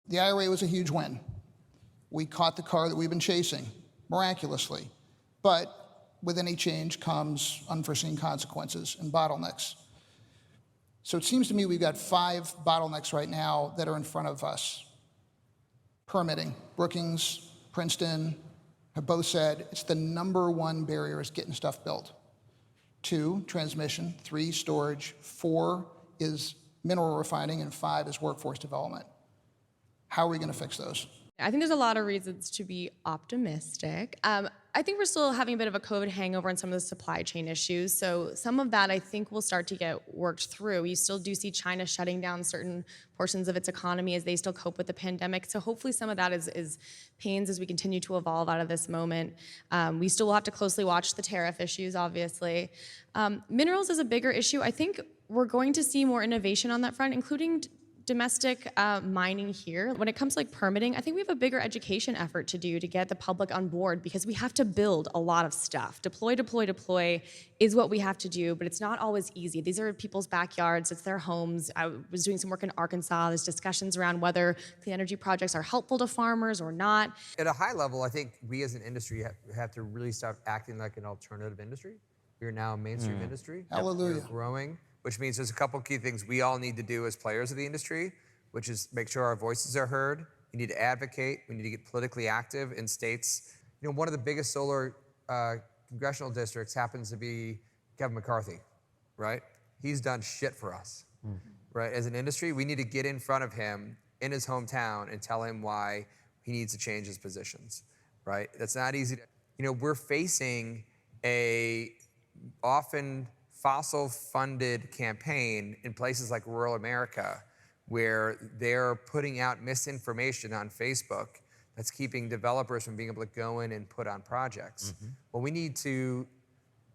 The IRA was a huge win. We caught the car that we've been chasing, miraculously. But with any change comes unforeseen consequences and bottlenecks. So it seems to me we've got 5 bottlenecks right now that are in front of us. Permitting. Brookings, Princeton have both said it's the #1 barrier is getting stuff built. 2, transmission. 3, storage. 4 is mineral refining, and 5 is workforce development. How are we going to fix those? I think there's a lot of reasons to be optimistic. I think we're still having a bit of a COVID hangover on some of the supply chain issues. So some of that I think will start to get worked through. You still do see China shutting down certain portions of its economy as they still cope with the pandemic. So hopefully some of that is pains as we continue to evolve out of this moment. We still will have to closely watch the tariff issues, obviously. Minerals is a bigger issue. I think we're going to see more innovation on that front, including domestic mining here. When it comes to permitting, I think we have a bigger education effort to do to get the public on board, because we have to build a lot of stuff. Deploy is what we have to do, but it's not always easy. These are people's backyards, it's their homes. I was doing some work in Arkansas. There's discussions around whether clean energy projects are helpful to farmers or not. At a high level, I think we as an industry have to really stop acting like an alternative industry. We're now a mainstream industry. Hallelujah. We're growing, which means there's a couple key things we all need to do as players of the industry, which is make sure our voices are heard. We need to advocate. We need to get politically active in states. You know, one of the biggest solar congressional districts happens to be Kevin McCarthy, right? He's done shit for us, right? As an industry, we need to get in front of him in his hometown and tell him why he needs to change his positions, right? That's not easy. You know, we're facing a often fossil-funded campaign in places like rural America, where they're putting out misinformation on Facebook that's keeping developers from being able to go in and put on projects. Well, we need to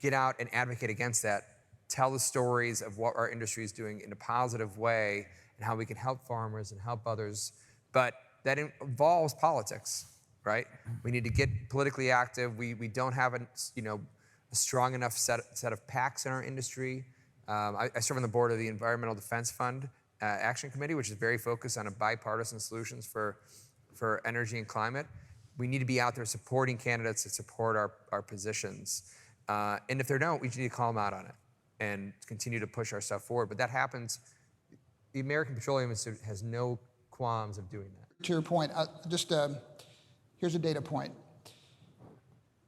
get out and advocate against that, tell the stories of what our industry is doing in a positive way and how we can help farmers and help others. But that involves politics, right? We need to get politically active. We don't have a strong enough set of PACs in our industry. I serve on the board of the Environmental Defense Fund Action Committee, which is very focused on a bipartisan solutions for energy and climate. We need to be out there supporting candidates that support our positions. And if they don't, we just need to call them out on it and continue to push our stuff forward. But that happens. The American Petroleum Institute has no qualms of doing that. To your point, here's a data point.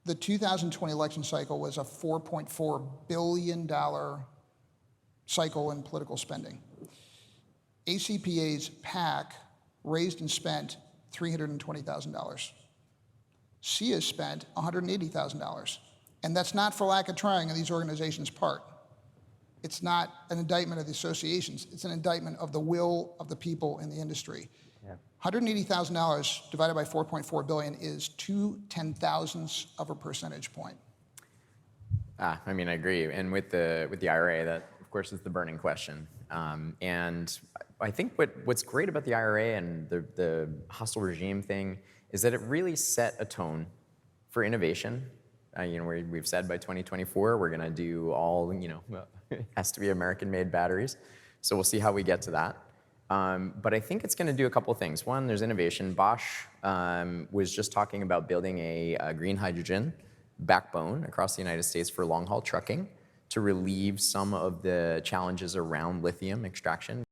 The 2020 election cycle was a $4.4 billion cycle in political spending. ACPA's PAC raised and spent $320,000. SEIA spent $180,000. And that's not for lack of trying on these organizations' part. It's not an indictment of the associations. It's an indictment of the will of the people in the industry. Yeah. $180,000 divided by 4.4 billion is 2/10,000ths of a percentage point. I mean, I agree. And with the IRA, that of course is the burning question. And I think what's great about the IRA and the hostile regime thing is that it really set a tone for innovation. We've said by 2024 we're going to do all, it has to be American-made batteries. So we'll see how we get to that. But I think it's going to do a couple things. One, there's innovation. Bosch was just talking about building a green hydrogen backbone across the United States for long-haul trucking to relieve some of the challenges around lithium extraction.